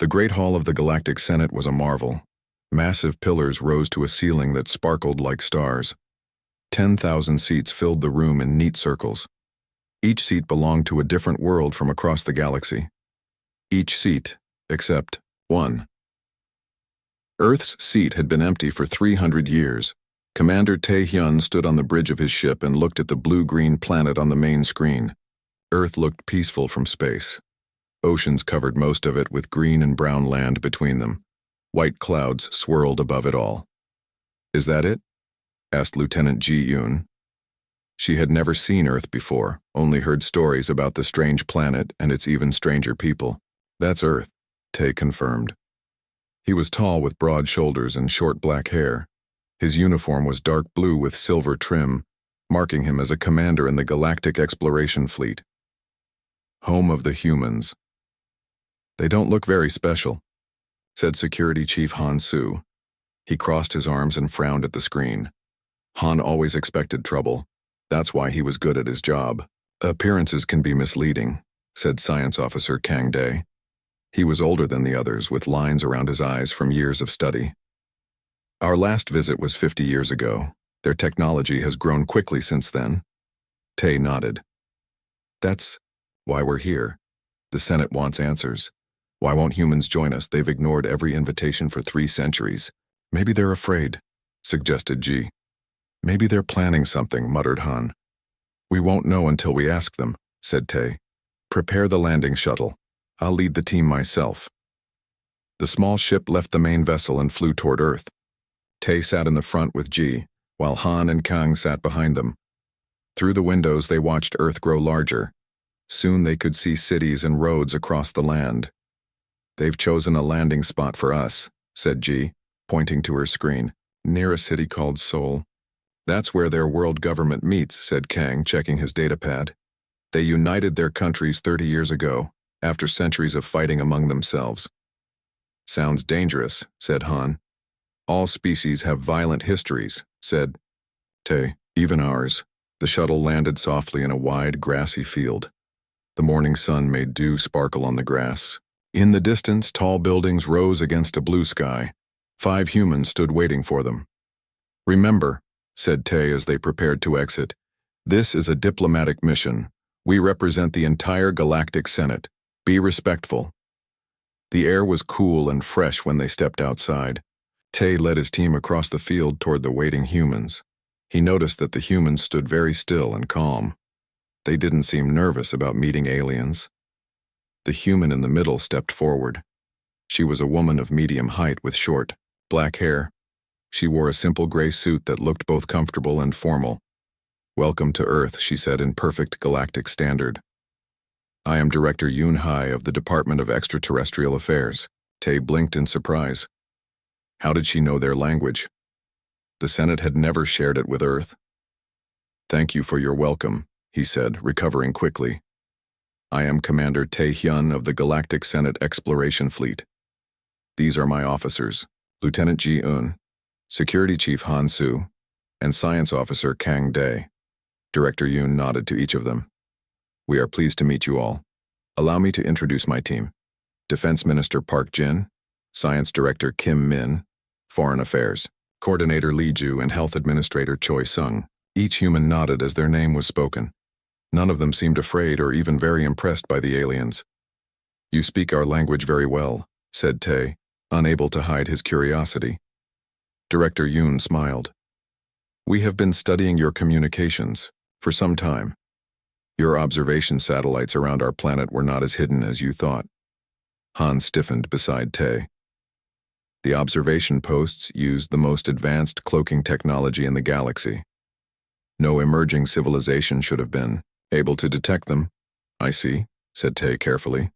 The Great Hall of the Galactic Senate was a marvel. Massive pillars rose to a ceiling that sparkled like stars. 10,000 seats filled the room in neat circles. Each seat belonged to a different world from across the galaxy. Each seat, except one. Earth's seat had been empty for 300 years. Commander Tae-hyun stood on the bridge of his ship and looked at the blue-green planet on the main screen. Earth looked peaceful from space. Oceans covered most of it with green and brown land between them. White clouds swirled above it all. "Is that it?" asked Lieutenant Ji-yoon. She had never seen Earth before, only heard stories about the strange planet and its even stranger people. "That's Earth," Tae confirmed. He was tall with broad shoulders and short black hair. His uniform was dark blue with silver trim, marking him as a commander in the Galactic Exploration Fleet. "Home of the humans. They don't look very special," said Security Chief Han Soo. He crossed his arms and frowned at the screen. Han always expected trouble. That's why he was good at his job. "Appearances can be misleading," said Science Officer Kang Dae. He was older than the others, with lines around his eyes from years of study. "Our last visit was 50 years ago. Their technology has grown quickly since then." Tae nodded. "That's why we're here. The Senate wants answers. Why won't humans join us? They've ignored every invitation for 3 centuries. Maybe they're afraid," suggested Ji. "Maybe they're planning something," muttered Han. "We won't know until we ask them," said Tae. "Prepare the landing shuttle. I'll lead the team myself." The small ship left the main vessel and flew toward Earth. Tae sat in the front with Ji, while Han and Kang sat behind them. Through the windows they watched Earth grow larger. Soon they could see cities and roads across the land. "They've chosen a landing spot for us," said Ji, pointing to her screen, "near a city called Seoul." "That's where their world government meets," said Kang, checking his datapad. "They united their countries 30 years ago, after centuries of fighting among themselves." "Sounds dangerous," said Han. "All species have violent histories," said Tae, "even ours." The shuttle landed softly in a wide, grassy field. The morning sun made dew sparkle on the grass. In the distance, tall buildings rose against a blue sky. 5 humans stood waiting for them. "Remember," said Tae as they prepared to exit, "this is a diplomatic mission. We represent the entire Galactic Senate. Be respectful." The air was cool and fresh when they stepped outside. Tae led his team across the field toward the waiting humans. He noticed that the humans stood very still and calm. They didn't seem nervous about meeting aliens. The human in the middle stepped forward. She was a woman of medium height with short, black hair. She wore a simple gray suit that looked both comfortable and formal. "Welcome to Earth," she said in perfect galactic standard. "I am Director Yoon Hai of the Department of Extraterrestrial Affairs." Tae blinked in surprise. How did she know their language? The Senate had never shared it with Earth. "Thank you for your welcome," he said, recovering quickly. "I am Commander Tae-hyun of the Galactic Senate Exploration Fleet. These are my officers, Lieutenant Ji-eun, Security Chief Han Soo, and Science Officer Kang Dae." Director Yoon nodded to each of them. "We are pleased to meet you all. Allow me to introduce my team. Defense Minister Park Jin, Science Director Kim Min, Foreign Affairs, Coordinator Lee Ju, and Health Administrator Choi Sung." Each human nodded as their name was spoken. None of them seemed afraid or even very impressed by the aliens. "You speak our language very well," said Tae, unable to hide his curiosity. Director Yoon smiled. "We have been studying your communications for some time. Your observation satellites around our planet were not as hidden as you thought." Han stiffened beside Tae. "The observation posts used the most advanced cloaking technology in the galaxy. No emerging civilization should have been able to detect them." "I see," said Tae carefully.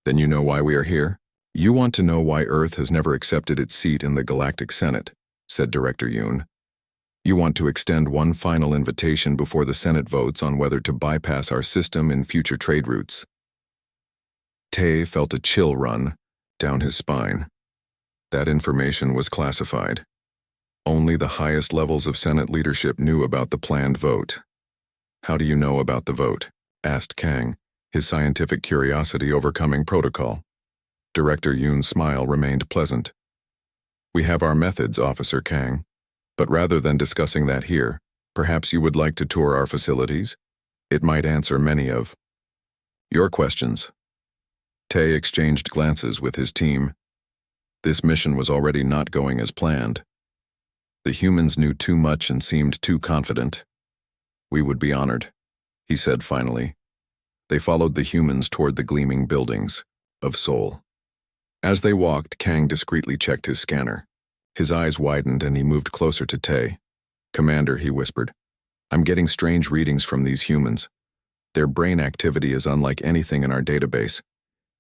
"Then you know why we are here?" "You want to know why Earth has never accepted its seat in the Galactic Senate," said Director Yoon. "You want to extend one final invitation before the Senate votes on whether to bypass our system in future trade routes." Tae felt a chill run down his spine. That information was classified. Only the highest levels of Senate leadership knew about the planned vote. "How do you know about the vote?" asked Kang, his scientific curiosity overcoming protocol. Director Yoon's smile remained pleasant. We have our methods, Officer Kang. But rather than discussing that here, perhaps you would like to tour our facilities? It might answer many of your questions. Tae exchanged glances with his team. This mission was already not going as planned. The humans knew too much and seemed too confident. We would be honored, he said finally. They followed the humans toward the gleaming buildings of Seoul. As they walked, Kang discreetly checked his scanner. His eyes widened and he moved closer to Tae. Commander, he whispered, I'm getting strange readings from these humans. Their brain activity is unlike anything in our database,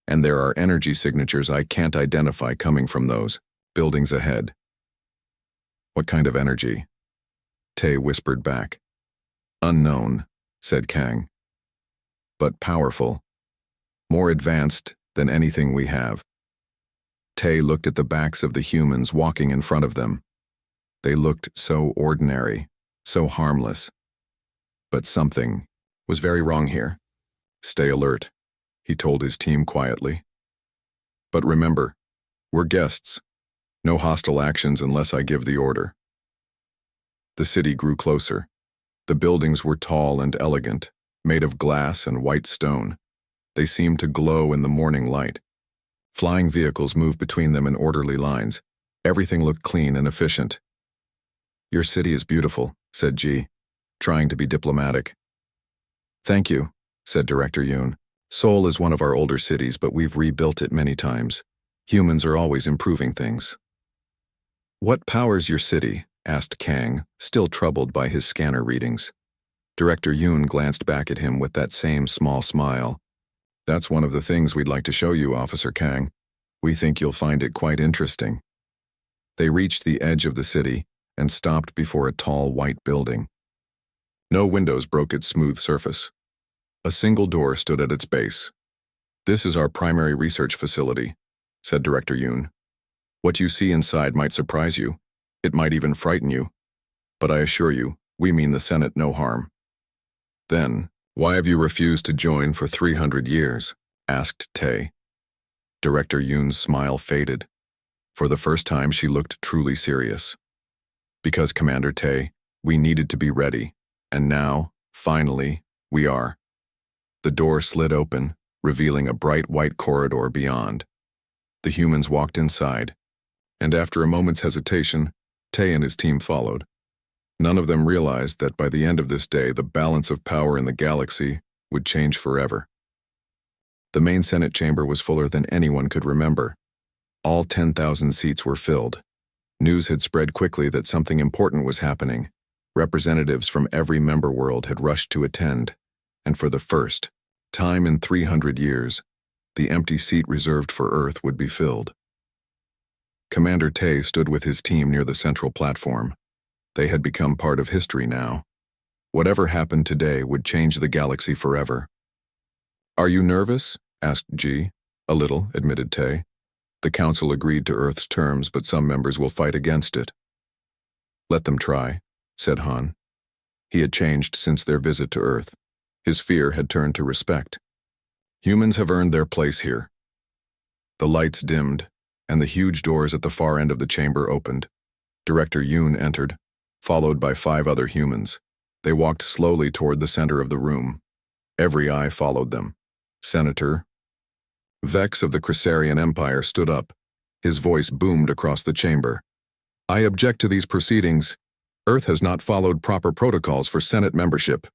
and there are energy signatures I can't identify coming from those buildings ahead. What kind of energy? Tae whispered back. Unknown, said Kang. But powerful. More advanced than anything we have. Tae looked at the backs of the humans walking in front of them. They looked so ordinary, so harmless. But something was very wrong here. Stay alert, he told his team quietly. But remember, we're guests. No hostile actions unless I give the order. The city grew closer. The buildings were tall and elegant, made of glass and white stone. They seemed to glow in the morning light. Flying vehicles moved between them in orderly lines. Everything looked clean and efficient. Your city is beautiful, said Ji, trying to be diplomatic. Thank you, said Director Yoon. Seoul is one of our older cities, but we've rebuilt it many times. Humans are always improving things. What powers your city? Asked Kang, still troubled by his scanner readings. Director Yoon glanced back at him with that same small smile. That's one of the things we'd like to show you, Officer Kang. We think you'll find it quite interesting. They reached the edge of the city and stopped before a tall white building. No windows broke its smooth surface. A single door stood at its base. This is our primary research facility, said Director Yoon. What you see inside might surprise you. It might even frighten you. But I assure you, we mean the Senate no harm. Then, why have you refused to join for 300 years? Asked Tae. Director Yoon's smile faded. For the first time, she looked truly serious. Because, Commander Tae, we needed to be ready, and now, finally, we are. The door slid open, revealing a bright white corridor beyond. The humans walked inside, and after a moment's hesitation, Tae and his team followed. None of them realized that by the end of this day, the balance of power in the galaxy would change forever. The main Senate chamber was fuller than anyone could remember. All 10,000 seats were filled. News had spread quickly that something important was happening. Representatives from every member world had rushed to attend, and for the first time in 300 years, the empty seat reserved for Earth would be filled. Commander Tae stood with his team near the central platform. They had become part of history now. Whatever happened today would change the galaxy forever. Are you nervous? Asked Ji. A little, admitted Tae. The Council agreed to Earth's terms, but some members will fight against it. Let them try, said Han. He had changed since their visit to Earth. His fear had turned to respect. Humans have earned their place here. The lights dimmed, and the huge doors at the far end of the chamber opened. Director Yoon entered, followed by 5 other humans. They walked slowly toward the center of the room. Every eye followed them. Senator Vex of the Crisarian Empire stood up. His voice boomed across the chamber. I object to these proceedings. Earth has not followed proper protocols for Senate membership.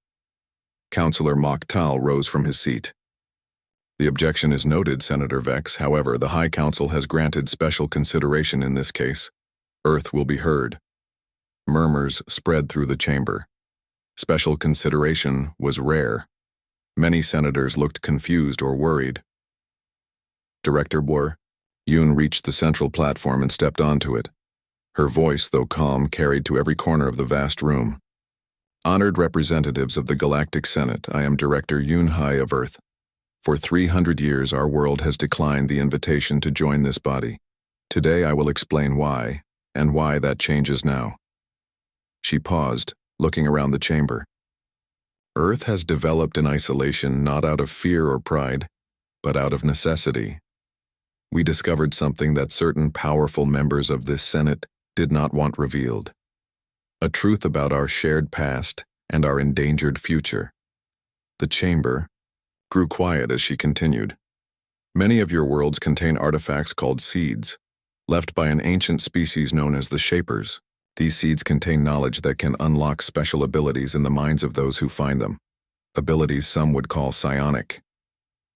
Councilor Mok Tal rose from his seat. The objection is noted, Senator Vex. However, the High Council has granted special consideration in this case. Earth will be heard. Murmurs spread through the chamber. Special consideration was rare. Many senators looked confused or worried. Director Boer, Yoon reached the central platform and stepped onto it. Her voice, though calm, carried to every corner of the vast room. Honored representatives of the Galactic Senate, I am Director Yoon Hai of Earth. For 300 years, our world has declined the invitation to join this body. Today I will explain why, and why that changes now. She paused, looking around the chamber. Earth has developed in isolation not out of fear or pride, but out of necessity. we discovered something that certain powerful members of this Senate did not want revealed. A truth about our shared past and our endangered future. The chamber grew quiet as she continued. Many of your worlds contain artifacts called seeds, left by an ancient species known as the Shapers. These seeds contain knowledge that can unlock special abilities in the minds of those who find them. Abilities some would call psionic.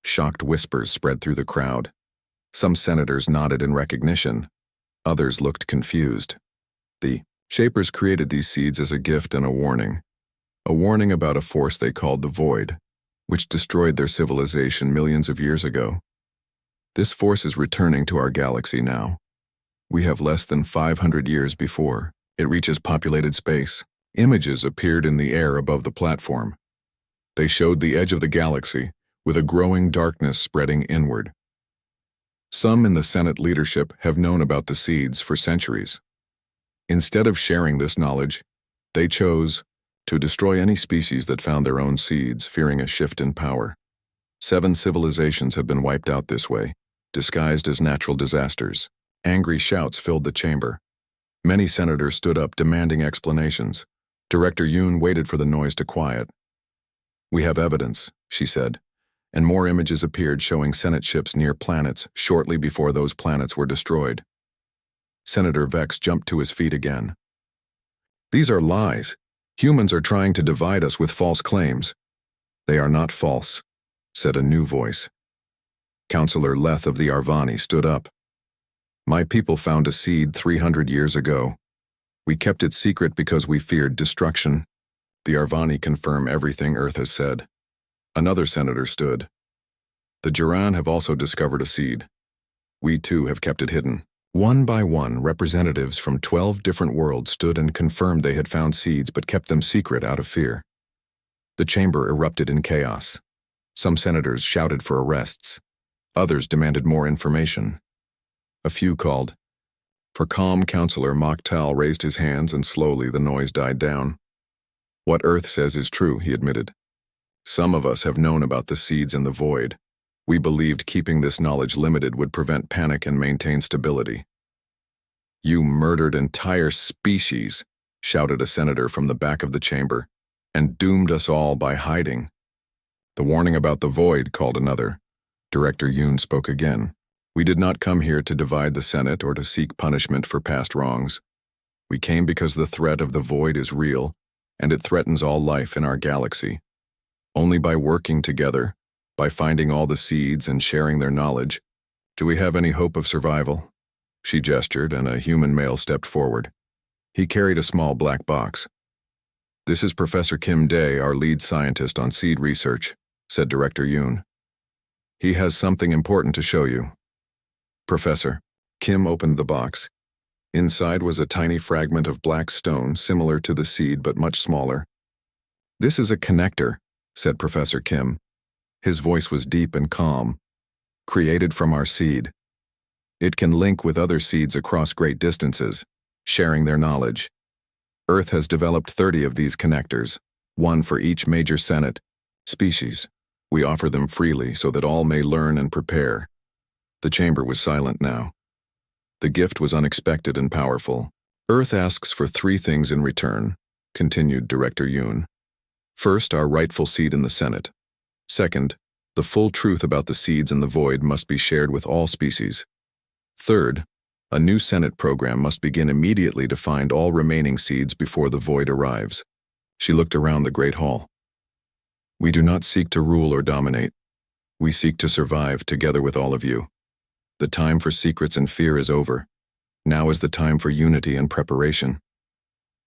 Shocked whispers spread through the crowd. Some senators nodded in recognition. Others looked confused. The Shapers created these seeds as a gift and a warning. A warning about a force they called the Void, which destroyed their civilization millions of years ago. This force is returning to our galaxy now. We have less than 500 years before it reaches populated space. Images appeared in the air above the platform. They showed the edge of the galaxy, with a growing darkness spreading inward. Some in the Senate leadership have known about the seeds for centuries. Instead of sharing this knowledge, they chose to destroy any species that found their own seeds, fearing a shift in power. 7 civilizations have been wiped out this way, disguised as natural disasters. Angry shouts filled the chamber. Many senators stood up demanding explanations. Director Yoon waited for the noise to quiet. "We have evidence," she said, and more images appeared showing Senate ships near planets shortly before those planets were destroyed. Senator Vex jumped to his feet again. "These are lies. Humans are trying to divide us with false claims." "They are not false," said a new voice. Counselor Leth of the Arvani stood up. "My people found a seed 300 years ago. We kept it secret because we feared destruction." The Arvani confirm everything Earth has said. Another senator stood. "The Juran have also discovered a seed. We too have kept it hidden." One by one, representatives from 12 different worlds stood and confirmed they had found seeds but kept them secret out of fear. The chamber erupted in chaos. Some senators shouted for arrests. Others demanded more information. A few called. For calm Counselor Mokhtal raised his hands and slowly the noise died down. "What Earth says is true," he admitted. "Some of us have known about the seeds in the void. We believed keeping this knowledge limited would prevent panic and maintain stability." "You murdered entire species," shouted a senator from the back of the chamber, "and doomed us all by hiding." "The warning about the void," called another. Director Yoon spoke again. "We did not come here to divide the Senate or to seek punishment for past wrongs. We came because the threat of the void is real, and it threatens all life in our galaxy. Only by working together, by finding all the seeds and sharing their knowledge, do we have any hope of survival." She gestured, and a human male stepped forward. He carried a small black box. "This is Professor Kim Dae, our lead scientist on seed research," said Director Yoon. "He has something important to show you." "Professor." Kim opened the box. Inside was a tiny fragment of black stone similar to the seed but much smaller. "This is a connector," said Professor Kim. His voice was deep and calm. "Created from our seed. It can link with other seeds across great distances, sharing their knowledge. Earth has developed 30 of these connectors, one for each major Senate species. We offer them freely so that all may learn and prepare." The chamber was silent now. The gift was unexpected and powerful. "Earth asks for 3 things in return," continued Director Yoon. "First, our rightful seat in the Senate. Second, the full truth about the seeds in the void must be shared with all species. Third, a new Senate program must begin immediately to find all remaining seeds before the void arrives." She looked around the great hall. "We do not seek to rule or dominate. We seek to survive together with all of you. The time for secrets and fear is over. Now is the time for unity and preparation."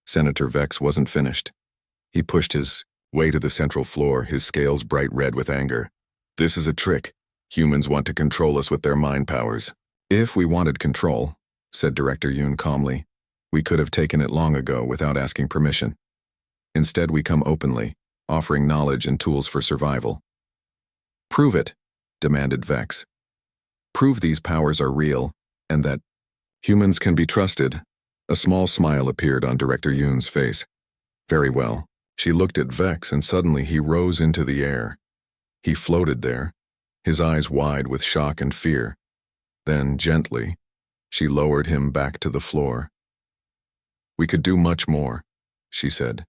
Senator Vex wasn't finished. He pushed his way to the central floor, his scales bright red with anger. "This is a trick. Humans want to control us with their mind powers." "If we wanted control," said Director Yoon calmly, "we could have taken it long ago without asking permission. Instead, we come openly, offering knowledge and tools for survival." "Prove it," demanded Vex. "Prove these powers are real, and that humans can be trusted." A small smile appeared on Director Yoon's face. "Very well." She looked at Vex, and suddenly he rose into the air. He floated there, his eyes wide with shock and fear. Then, gently, she lowered him back to the floor. "We could do much more," she said.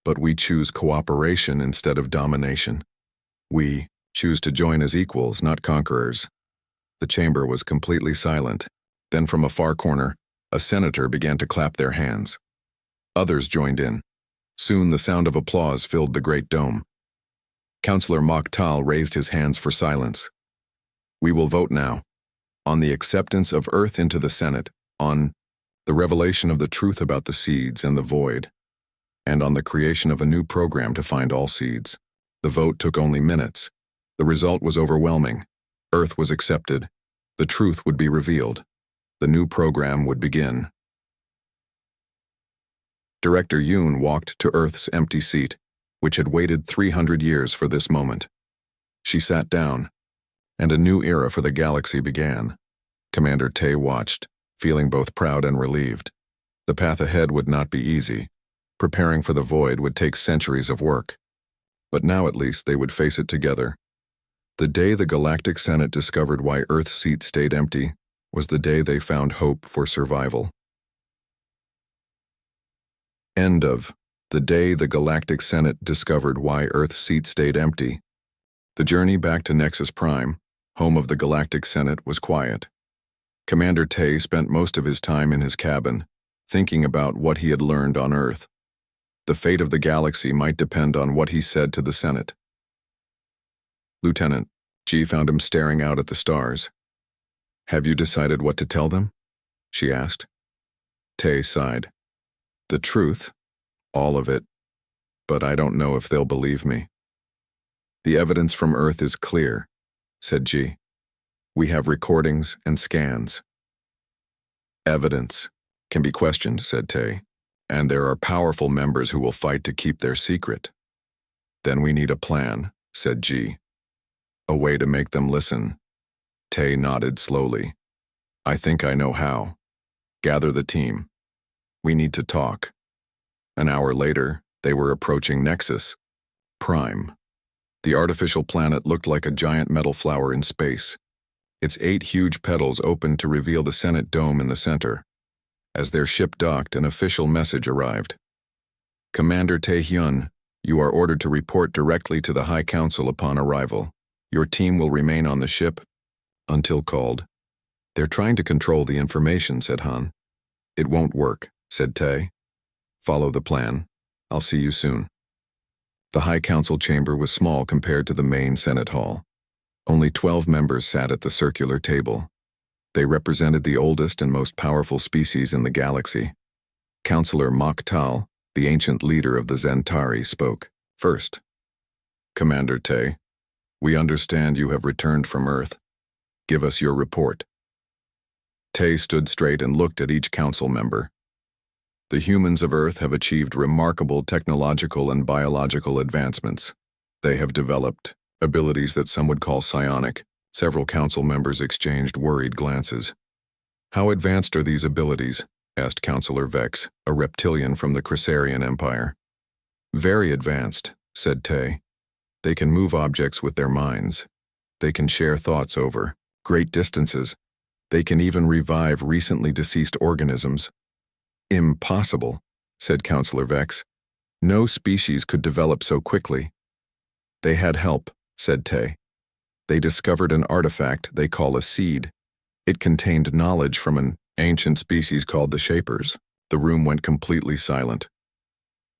"But we choose cooperation instead of domination. We choose to join as equals, not conquerors." The chamber was completely silent. Then from a far corner, a senator began to clap their hands. Others joined in. Soon the sound of applause filled the great dome. Councillor Mokhtal raised his hands for silence. "We will vote now. On the acceptance of Earth into the Senate, on the revelation of the truth about the seeds and the void, and on the creation of a new program to find all seeds." The vote took only minutes. The result was overwhelming. Earth was accepted. The truth would be revealed. The new program would begin. Director Yoon walked to Earth's empty seat, which had waited 300 years for this moment. She sat down, and a new era for the galaxy began. Commander Tay watched, feeling both proud and relieved. The path ahead would not be easy. Preparing for the void would take centuries of work. But now at least they would face it together. The day the Galactic Senate discovered why Earth's seat stayed empty was the day they found hope for survival. End of The Day the Galactic Senate Discovered Why Earth's Seat Stayed Empty. The journey back to Nexus Prime, home of the Galactic Senate, was quiet. Commander Tay spent most of his time in his cabin, thinking about what he had learned on Earth. The fate of the galaxy might depend on what he said to the Senate. Lieutenant G found him staring out at the stars. "Have you decided what to tell them?" she asked. Tay sighed. "The truth, all of it, but I don't know if they'll believe me." "The evidence from Earth is clear," said G. "We have recordings and scans." "Evidence can be questioned," said Tay, "and there are powerful members who will fight to keep their secret." "Then we need a plan," said G. "A way to make them listen." Tay nodded slowly. "I think I know how. Gather the team. We need to talk." An hour later, they were approaching Nexus Prime. The artificial planet looked like a giant metal flower in space. Its 8 huge petals opened to reveal the Senate dome in the center. As their ship docked, an official message arrived. "Commander Tae-hyun, you are ordered to report directly to the High Council upon arrival. Your team will remain on the ship until called." "They're trying to control the information," said Han. "It won't work," said Tae. "Follow the plan. I'll see you soon." The High Council chamber was small compared to the main Senate hall. Only 12 members sat at the circular table. They represented the oldest and most powerful species in the galaxy. Councillor Mokhtal, the ancient leader of the Zentari, spoke first. "Commander Tae, we understand you have returned from Earth. Give us your report." Tae stood straight and looked at each council member. "The humans of Earth have achieved remarkable technological and biological advancements. They have developed abilities that some would call psionic." Several council members exchanged worried glances. "How advanced are these abilities?" asked Councillor Vex, a reptilian from the Crisarian Empire. "Very advanced," said Tae. "They can move objects with their minds. They can share thoughts over great distances. They can even revive recently deceased organisms." "Impossible," said Councillor Vex. "No species could develop so quickly." "They had help," said Tae. "They discovered an artifact they call a seed. It contained knowledge from an ancient species called the Shapers." The room went completely silent.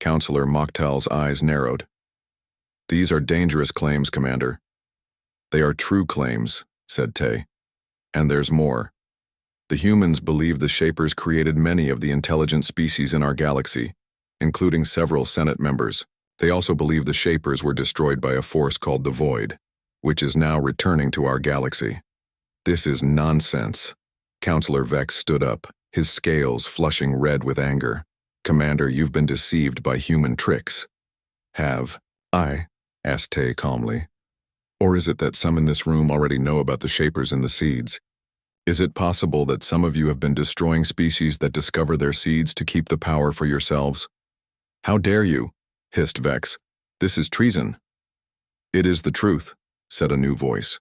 Councillor Mokhtal's eyes narrowed. "These are dangerous claims, Commander." "They are true claims," said Tae. "And there's more. The humans believe the Shapers created many of the intelligent species in our galaxy, including several Senate members. They also believe the Shapers were destroyed by a force called the Void, which is now returning to our galaxy." "This is nonsense." Councillor Vex stood up, his scales flushing red with anger. "Commander, you've been deceived by human tricks." "Have I?" asked Tae calmly. "Or is it that some in this room already know about the Shapers and the seeds? Is it possible that some of you have been destroying species that discover their seeds to keep the power for yourselves?" "How dare you?" hissed Vex. "This is treason." "It is the truth," said a new voice.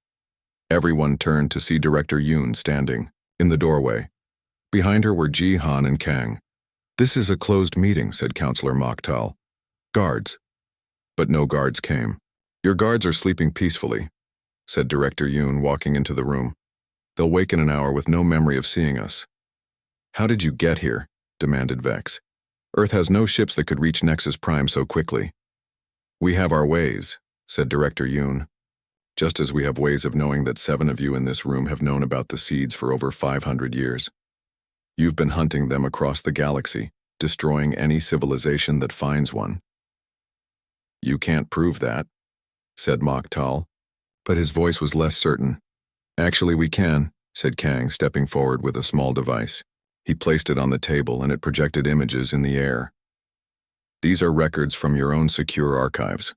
Everyone turned to see Director Yoon standing in the doorway. Behind her were Ji, Han, and Kang. "This is a closed meeting," said Counselor Mokhtal. "Guards." But no guards came. "Your guards are sleeping peacefully," said Director Yoon, walking into the room. "They'll wake in an hour with no memory of seeing us." "How did you get here?" demanded Vex. "Earth has no ships that could reach Nexus Prime so quickly." "We have our ways," said Director Yoon. "Just as we have ways of knowing that 7 of you in this room have known about the seeds for over 500 years. You've been hunting them across the galaxy, destroying any civilization that finds one." "You can't prove that," said Mokhtal, but his voice was less certain. "Actually, we can," said Kang, stepping forward with a small device. He placed it on the table and it projected images in the air. "These are records from your own secure archives.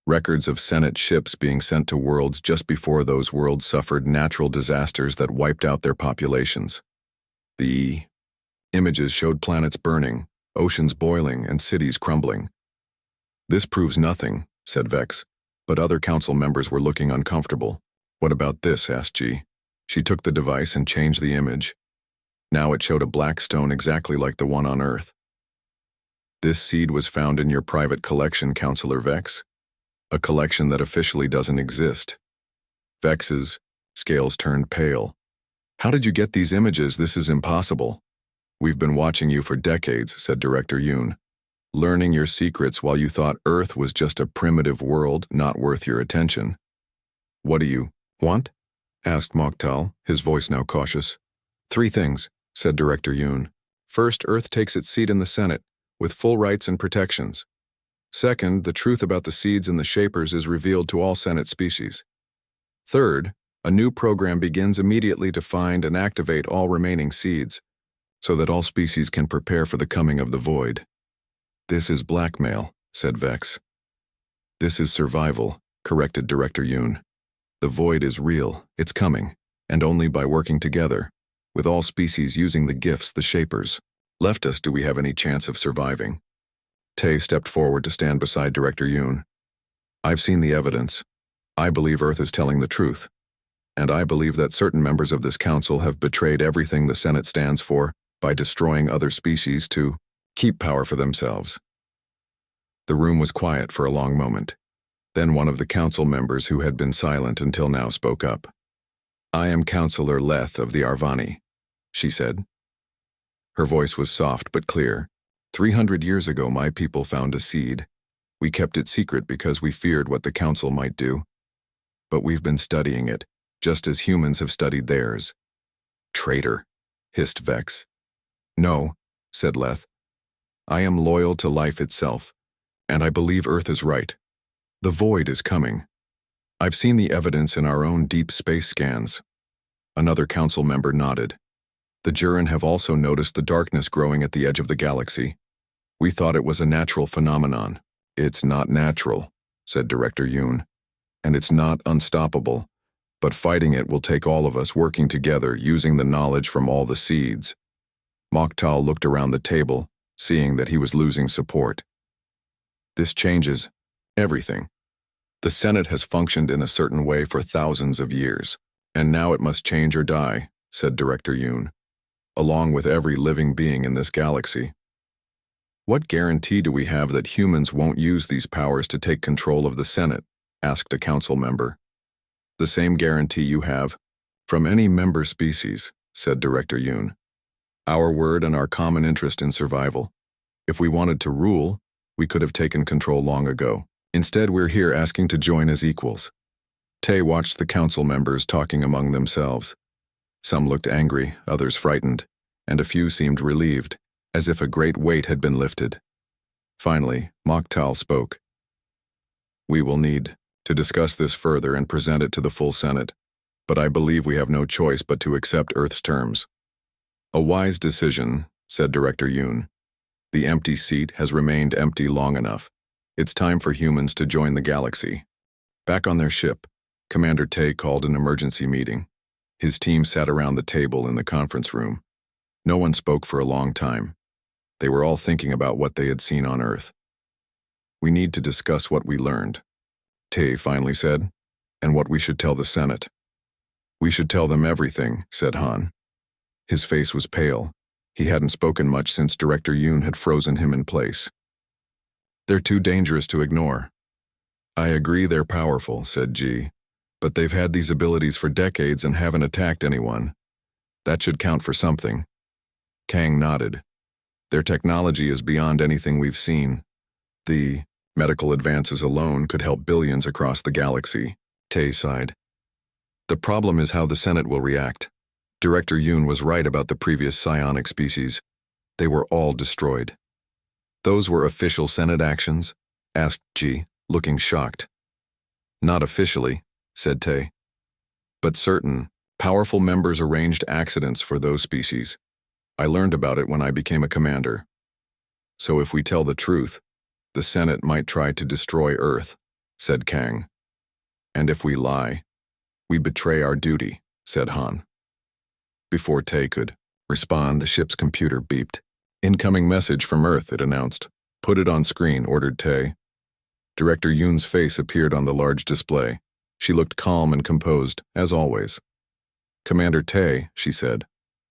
Records of Senate ships being sent to worlds just before those worlds suffered natural disasters that wiped out their populations. The images showed planets burning, oceans boiling, and cities crumbling." "This proves nothing," said Vex, but other council members were looking uncomfortable. "What about this?" asked Ji. She took the device and changed the image. Now it showed a black stone exactly like the one on Earth. "This seed was found in your private collection, Counselor Vex. A collection that officially doesn't exist." Vex's scales turned pale. "How did you get these images? This is impossible." "We've been watching you for decades," said Director Yoon. "Learning your secrets while you thought Earth was just a primitive world not worth your attention." "What do you want?" asked Mokhtal, his voice now cautious. "3 things," said Director Yoon. "First, Earth takes its seat in the Senate, with full rights and protections. Second, the truth about the seeds and the shapers is revealed to all Senate species. Third, a new program begins immediately to find and activate all remaining seeds, so that all species can prepare for the coming of the void." "This is blackmail," said Vex. "This is survival," corrected Director Yoon. "The void is real, it's coming, and only by working together, with all species using the gifts the shapers left us do we have any chance of surviving." Tay stepped forward to stand beside Director Yoon. "I've seen the evidence. I believe Earth is telling the truth. And I believe that certain members of this council have betrayed everything the Senate stands for by destroying other species to keep power for themselves." The room was quiet for a long moment. Then one of the council members who had been silent until now spoke up. "I am Councillor Leth of the Arvani," she said. Her voice was soft but clear. 300 years ago, my people found a seed. We kept it secret because we feared what the council might do. But we've been studying it, just as humans have studied theirs." "Traitor," hissed Vex. "No," said Leth. "I am loyal to life itself, and I believe Earth is right. The void is coming. I've seen the evidence in our own deep space scans." Another council member nodded. "The Jurin have also noticed the darkness growing at the edge of the galaxy. We thought it was a natural phenomenon." "It's not natural," said Director Yoon. "And it's not unstoppable. But fighting it will take all of us working together, using the knowledge from all the seeds." Mokhtal looked around the table, seeing that he was losing support. "This changes everything. The Senate has functioned in a certain way for thousands of years, and now it must change or die," said Director Yoon, "along with every living being in this galaxy." "What guarantee do we have that humans won't use these powers to take control of the Senate?" asked a council member. "The same guarantee you have from any member species," said Director Yoon. "Our word and our common interest in survival. If we wanted to rule, we could have taken control long ago. Instead, we're here asking to join as equals." Tay watched the council members talking among themselves. Some looked angry, others frightened, and a few seemed relieved, as if a great weight had been lifted. Finally, Mokhtal spoke. "We will need to discuss this further and present it to the full Senate, but I believe we have no choice but to accept Earth's terms." "A wise decision," said Director Yoon. "The empty seat has remained empty long enough. It's time for humans to join the galaxy." Back on their ship, Commander Tay called an emergency meeting. His team sat around the table in the conference room. No one spoke for a long time. They were all thinking about what they had seen on Earth. "We need to discuss what we learned," Tay finally said, "and what we should tell the Senate." We should tell them everything, said Han. His face was pale. He hadn't spoken much since Director Yoon had frozen him in place. They're too dangerous to ignore. I agree they're powerful, said Ji, but they've had these abilities for decades and haven't attacked anyone. That should count for something. Kang nodded. Their technology is beyond anything we've seen. The medical advances alone could help billions across the galaxy, Tay sighed. The problem is how the Senate will react. Director Yoon was right about the previous psionic species. They were all destroyed. Those were official Senate actions? Asked Ji, looking shocked. Not officially, said Tay. But certain, powerful members arranged accidents for those species. I learned about it when I became a commander. So if we tell the truth, the Senate might try to destroy Earth, said Kang. And if we lie, we betray our duty, said Han. Before Tay could respond, the ship's computer beeped. Incoming message from Earth, it announced. Put it on screen, ordered Tay. Director Yoon's face appeared on the large display. She looked calm and composed, as always. Commander Tay, she said,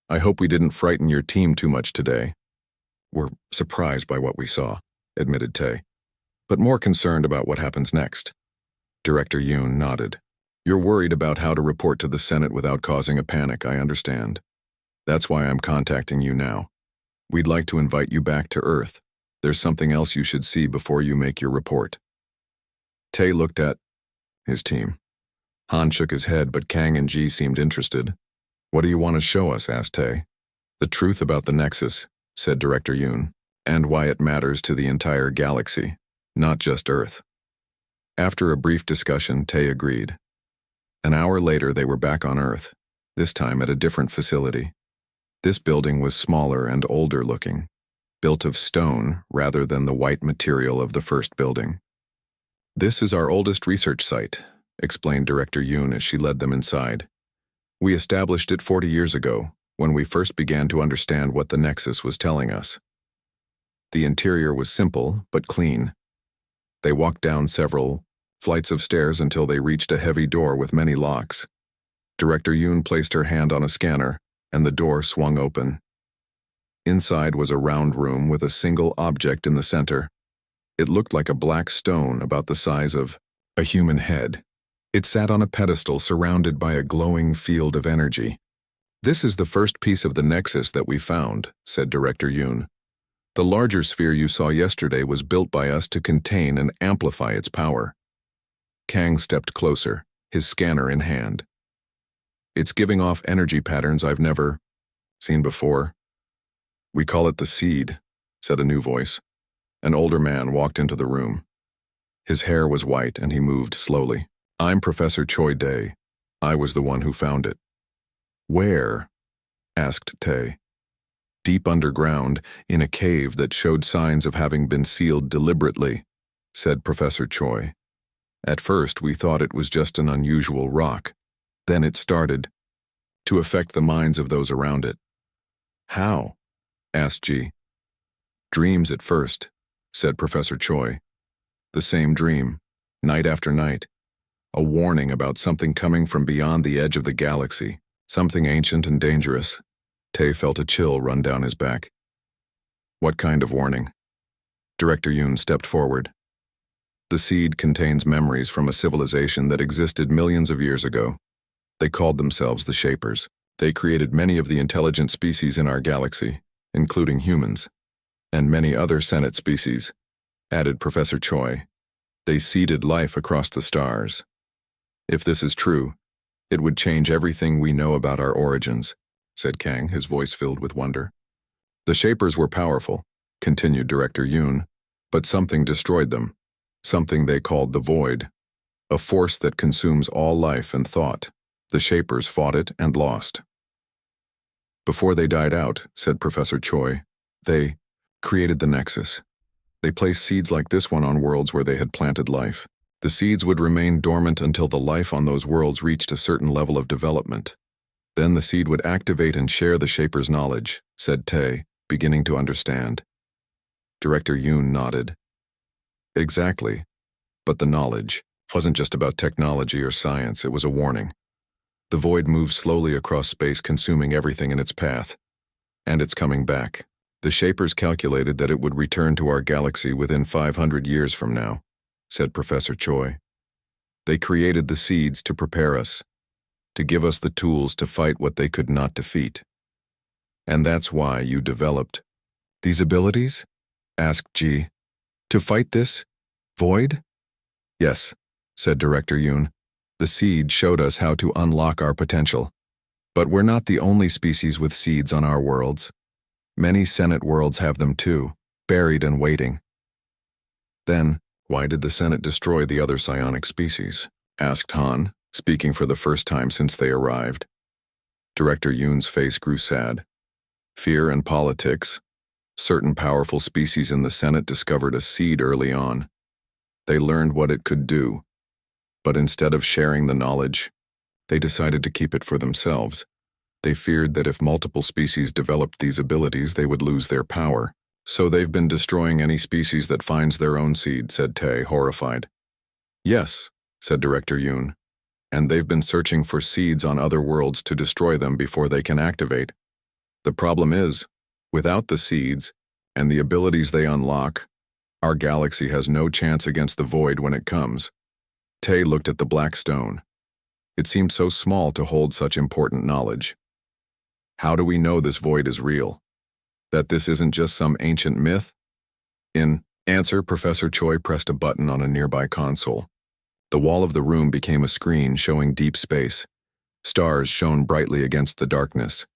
I hope we didn't frighten your team too much today. We're surprised by what we saw, admitted Tay, but more concerned about what happens next. Director Yoon nodded. You're worried about how to report to the Senate without causing a panic, I understand. That's why I'm contacting you now. We'd like to invite you back to Earth. There's something else you should see before you make your report. Tay looked at his team. Han shook his head, but Kang and Ji seemed interested. What do you want to show us, asked Tay. The truth about the Nexus, said Director Yoon, and why it matters to the entire galaxy, not just Earth. After a brief discussion, Tay agreed. An hour later, they were back on Earth, this time at a different facility. This building was smaller and older looking, built of stone rather than the white material of the first building. This is our oldest research site, explained Director Yoon as she led them inside. We established it 40 years ago, when we first began to understand what the Nexus was telling us. The interior was simple, but clean. They walked down several flights of stairs until they reached a heavy door with many locks. Director Yoon placed her hand on a scanner, and the door swung open. Inside was a round room with a single object in the center. It looked like a black stone about the size of a human head. It sat on a pedestal surrounded by a glowing field of energy. This is the first piece of the Nexus that we found, said Director Yoon. The larger sphere you saw yesterday was built by us to contain and amplify its power. Kang stepped closer, his scanner in hand. It's giving off energy patterns I've never seen before. We call it the seed, said a new voice. An older man walked into the room. His hair was white and he moved slowly. I'm Professor Choi Day. I was the one who found it. Where? Asked Tay. Deep underground, in a cave that showed signs of having been sealed deliberately, said Professor Choi. At first we thought it was just an unusual rock. Then it started to affect the minds of those around it. How? Asked Ji. Dreams at first, said Professor Choi. The same dream, night after night. A warning about something coming from beyond the edge of the galaxy, something ancient and dangerous. Tay felt a chill run down his back. What kind of warning? Director Yoon stepped forward. The seed contains memories from a civilization that existed millions of years ago. They called themselves the Shapers. They created many of the intelligent species in our galaxy, including humans, and many other Senate species, added Professor Choi. They seeded life across the stars. If this is true, it would change everything we know about our origins, said Kang, his voice filled with wonder. The Shapers were powerful, continued Director Yoon, but something destroyed them, something they called the Void, a force that consumes all life and thought. The Shapers fought it and lost. Before they died out, said Professor Choi, they created the Nexus. They placed seeds like this one on worlds where they had planted life. The seeds would remain dormant until the life on those worlds reached a certain level of development. Then the seed would activate and share the Shaper's knowledge, said Tay, beginning to understand. Director Yoon nodded. Exactly. But the knowledge wasn't just about technology or science, it was a warning. The void moves slowly across space, consuming everything in its path. And it's coming back. The Shapers calculated that it would return to our galaxy within 500 years from now, said Professor Choi. They created the seeds to prepare us, to give us the tools to fight what they could not defeat. And that's why you developed these abilities? Asked Ji. To fight this void? Yes, said Director Yoon. The seed showed us how to unlock our potential. But we're not the only species with seeds on our worlds. Many Senate worlds have them too, buried and waiting. Then, why did the Senate destroy the other psionic species? Asked Han, speaking for the first time since they arrived. Director Yoon's face grew sad. Fear and politics. Certain powerful species in the Senate discovered a seed early on. They learned what it could do. But instead of sharing the knowledge, they decided to keep it for themselves. They feared that if multiple species developed these abilities, they would lose their power. So they've been destroying any species that finds their own seed, said Tae, horrified. Yes, said Director Yoon. And they've been searching for seeds on other worlds to destroy them before they can activate. The problem is, without the seeds and the abilities they unlock, our galaxy has no chance against the void when it comes. Tae looked at the black stone. It seemed so small to hold such important knowledge. How do we know this void is real? That this isn't just some ancient myth? In answer, Professor Choi pressed a button on a nearby console. The wall of the room became a screen showing deep space. Stars shone brightly against the darkness.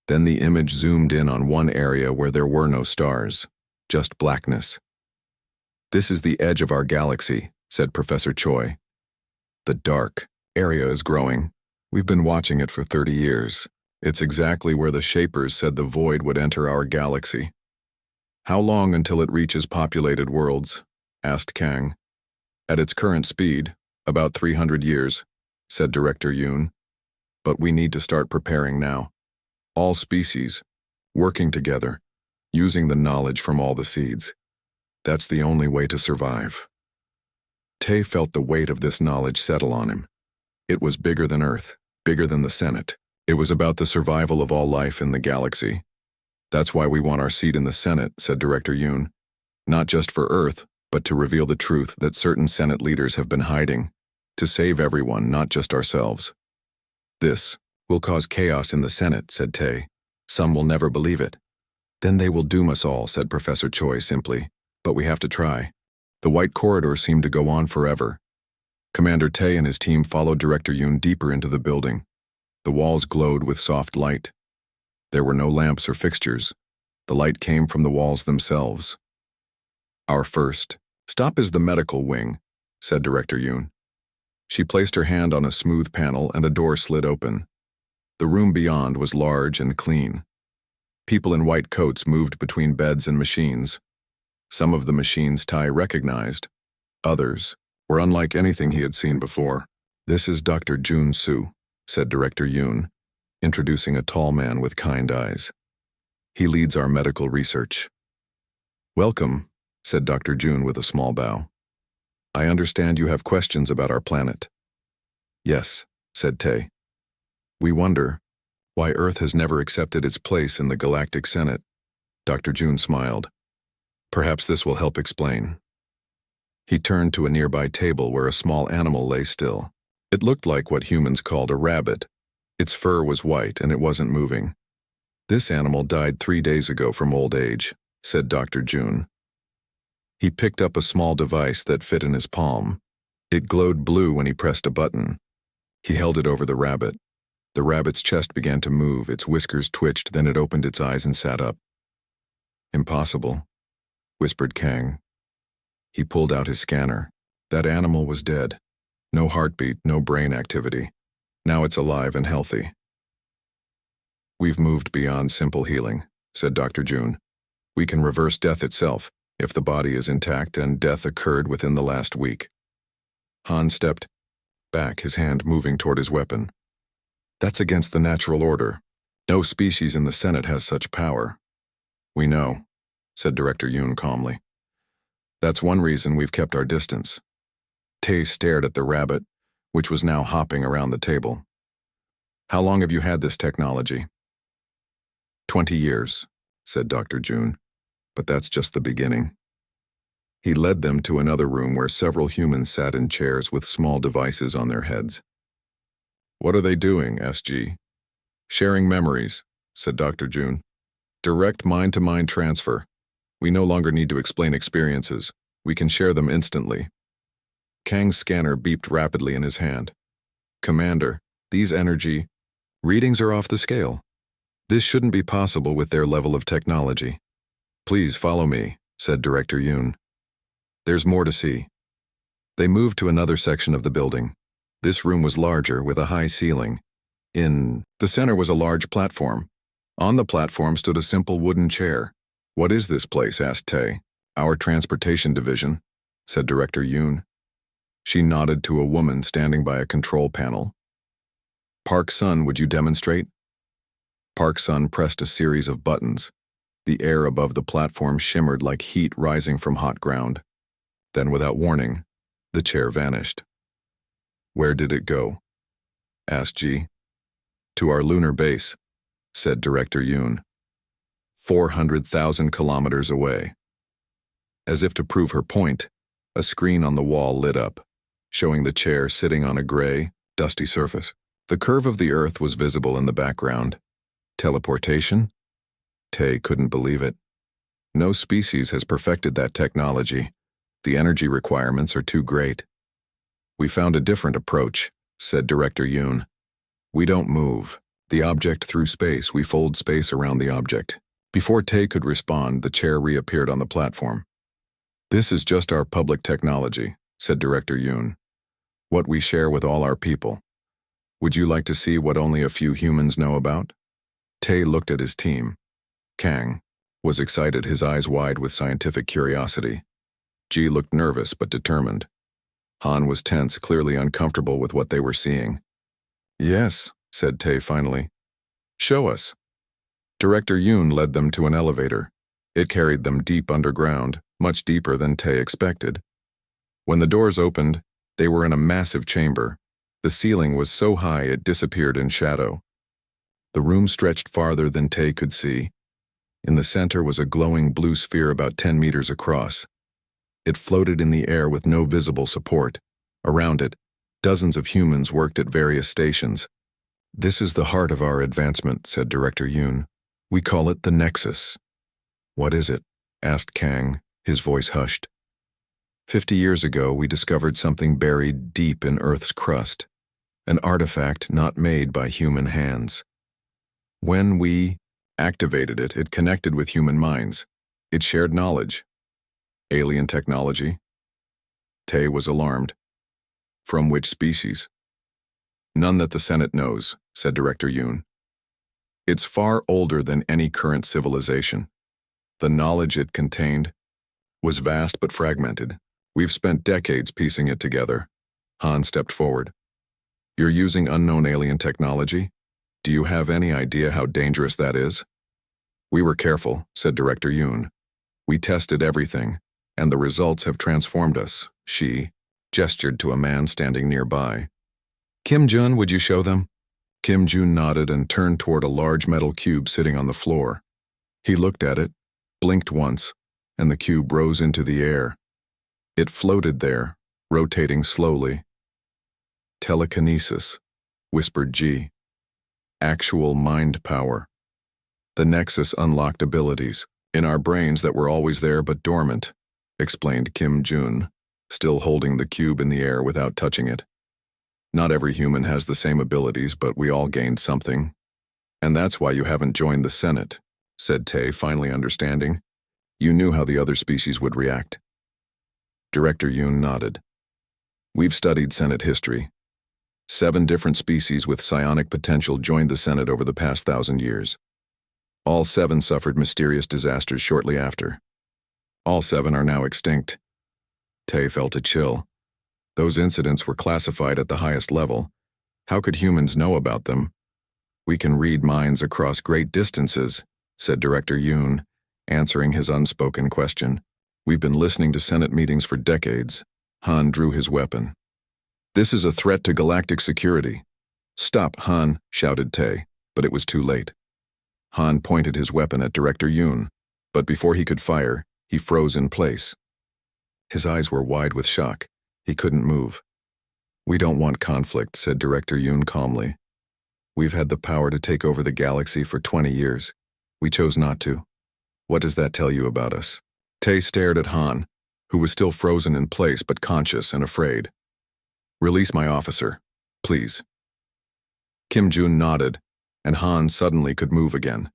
Then the image zoomed in on one area where there were no stars, just blackness. This is the edge of our galaxy, said Professor Choi. The dark area is growing. We've been watching it for 30 years. It's exactly where the Shapers said the void would enter our galaxy. How long until it reaches populated worlds? Asked Kang. At its current speed, about 300 years, said Director Yoon. But we need to start preparing now. All species, working together, using the knowledge from all the seeds. That's the only way to survive. Tae felt the weight of this knowledge settle on him. It was bigger than Earth, bigger than the Senate. It was about the survival of all life in the galaxy. That's why we want our seat in the Senate, said Director Yoon. Not just for Earth, but to reveal the truth that certain Senate leaders have been hiding. To save everyone, not just ourselves. This will cause chaos in the Senate, said Tae. Some will never believe it. Then they will doom us all, said Professor Choi simply. But we have to try. The white corridor seemed to go on forever. Commander Tae and his team followed Director Yoon deeper into the building. The walls glowed with soft light. There were no lamps or fixtures. The light came from the walls themselves. Our first stop is the medical wing, said Director Yoon. She placed her hand on a smooth panel and a door slid open. The room beyond was large and clean. People in white coats moved between beds and machines. Some of the machines Tai recognized. Others were unlike anything he had seen before. This is Dr. Jun Soo, said Director Yoon, introducing a tall man with kind eyes. He leads our medical research. Welcome, said Dr. Jun with a small bow. I understand you have questions about our planet. Yes, said Tae. We wonder why Earth has never accepted its place in the Galactic Senate. Dr. Jun smiled. Perhaps this will help explain. He turned to a nearby table where a small animal lay still. It looked like what humans called a rabbit. Its fur was white and it wasn't moving. This animal died 3 days ago from old age, said Dr. Jun. He picked up a small device that fit in his palm. It glowed blue when he pressed a button. He held it over the rabbit. The rabbit's chest began to move, its whiskers twitched, then it opened its eyes and sat up. Impossible, whispered Kang. He pulled out his scanner. That animal was dead. No heartbeat, no brain activity. Now it's alive and healthy. We've moved beyond simple healing, said Dr. Jun. We can reverse death itself, if the body is intact and death occurred within the last week. Han stepped back, his hand moving toward his weapon. That's against the natural order. No species in the Senate has such power. We know, said Director Yoon calmly. That's one reason we've kept our distance. Tae stared at the rabbit, which was now hopping around the table. How long have you had this technology? 20 years, said Dr. June. But that's just the beginning. He led them to another room where several humans sat in chairs with small devices on their heads. What are they doing? Asked G. Sharing memories, said Dr. June. Direct mind-to-mind transfer. We no longer need to explain experiences. We can share them instantly. Kang's scanner beeped rapidly in his hand. Commander, these energy readings are off the scale. This shouldn't be possible with their level of technology. Please follow me, said Director Yoon. There's more to see. They moved to another section of the building. This room was larger, with a high ceiling. In the center was a large platform. On the platform stood a simple wooden chair. What is this place? Asked Tae. Our transportation division, said Director Yoon. She nodded to a woman standing by a control panel. Park Sun, would you demonstrate? Park Sun pressed a series of buttons. The air above the platform shimmered like heat rising from hot ground. Then, without warning, the chair vanished. Where did it go? Asked G. To our lunar base, said Director Yoon. 400,000 kilometers away. As if to prove her point, a screen on the wall lit up, showing the chair sitting on a gray, dusty surface. The curve of the Earth was visible in the background. Teleportation? Tae couldn't believe it. No species has perfected that technology. The energy requirements are too great. We found a different approach, said Director Yoon. We don't move the object through space, we fold space around the object. Before Tae could respond, the chair reappeared on the platform. This is just our public technology, said Director Yoon. What we share with all our people. Would you like to see what only a few humans know about? Tae looked at his team. Kang was excited, his eyes wide with scientific curiosity. Ji looked nervous but determined. Han was tense, clearly uncomfortable with what they were seeing. Yes, said Tae finally. Show us. Director Yoon led them to an elevator. It carried them deep underground, much deeper than Tae expected. When the doors opened, they were in a massive chamber. The ceiling was so high it disappeared in shadow. The room stretched farther than Tae could see. In the center was a glowing blue sphere about 10 meters across. It floated in the air with no visible support. Around it, dozens of humans worked at various stations. This is the heart of our advancement, said Director Yoon. We call it the Nexus. What is it? Asked Kang, his voice hushed. 50 years ago, we discovered something buried deep in Earth's crust, an artifact not made by human hands. When we activated it, it connected with human minds. It shared knowledge. Alien technology? Tae was alarmed. From which species? None that the Senate knows, said Director Yoon. It's far older than any current civilization. The knowledge it contained was vast but fragmented. We've spent decades piecing it together. Han stepped forward. You're using unknown alien technology? Do you have any idea how dangerous that is? We were careful, said Director Yoon. We tested everything, and the results have transformed us. She gestured to a man standing nearby. Kim Jun, would you show them? Kim Jun nodded and turned toward a large metal cube sitting on the floor. He looked at it, blinked once, and the cube rose into the air. It floated there, rotating slowly. Telekinesis, whispered Ji. Actual mind power. The Nexus unlocked abilities in our brains that were always there but dormant, explained Kim Jun, still holding the cube in the air without touching it. Not every human has the same abilities, but we all gained something. And that's why you haven't joined the Senate, said Tae, finally understanding. You knew how the other species would react. Director Yoon nodded. We've studied Senate history. 7 different species with psionic potential joined the Senate over the past 1,000 years. All 7 suffered mysterious disasters shortly after. All 7 are now extinct. Tae felt a chill. Those incidents were classified at the highest level. How could humans know about them? We can read minds across great distances, said Director Yoon, answering his unspoken question. We've been listening to Senate meetings for decades. Han drew his weapon. This is a threat to galactic security. "Stop, Han," shouted Tay, but it was too late. Han pointed his weapon at Director Yoon, but before he could fire, he froze in place. His eyes were wide with shock. He couldn't move. "We don't want conflict," said Director Yoon calmly. "We've had the power to take over the galaxy for 20 years. We chose not to. What does that tell you about us?" Tay stared at Han, who was still frozen in place but conscious and afraid. "Release my officer, please." Kim Jun nodded, and Han suddenly could move again.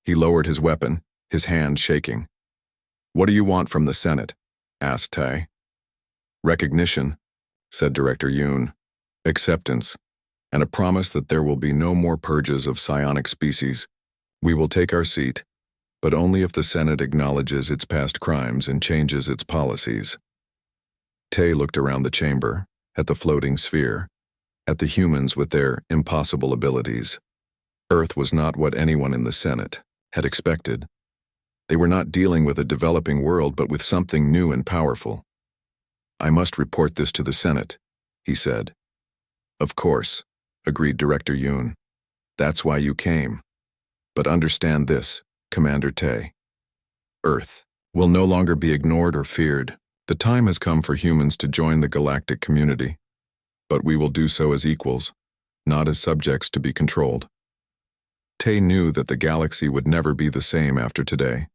He lowered his weapon, his hand shaking. "What do you want from the Senate?" asked Tay. "Recognition," said Director Yoon, "acceptance, and a promise that there will be no more purges of psionic species. We will take our seat, but only if the Senate acknowledges its past crimes and changes its policies." Tay looked around the chamber, at the floating sphere, at the humans with their impossible abilities. Earth was not what anyone in the Senate had expected. They were not dealing with a developing world, but with something new and powerful. "I must report this to the Senate," he said. "Of course," agreed Director Yoon. "That's why you came. But understand this, Commander Tay. Earth will no longer be ignored or feared. The time has come for humans to join the galactic community. But we will do so as equals, not as subjects to be controlled." Tay knew that the galaxy would never be the same after today.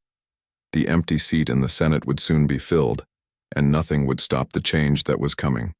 The empty seat in the Senate would soon be filled, and nothing would stop the change that was coming.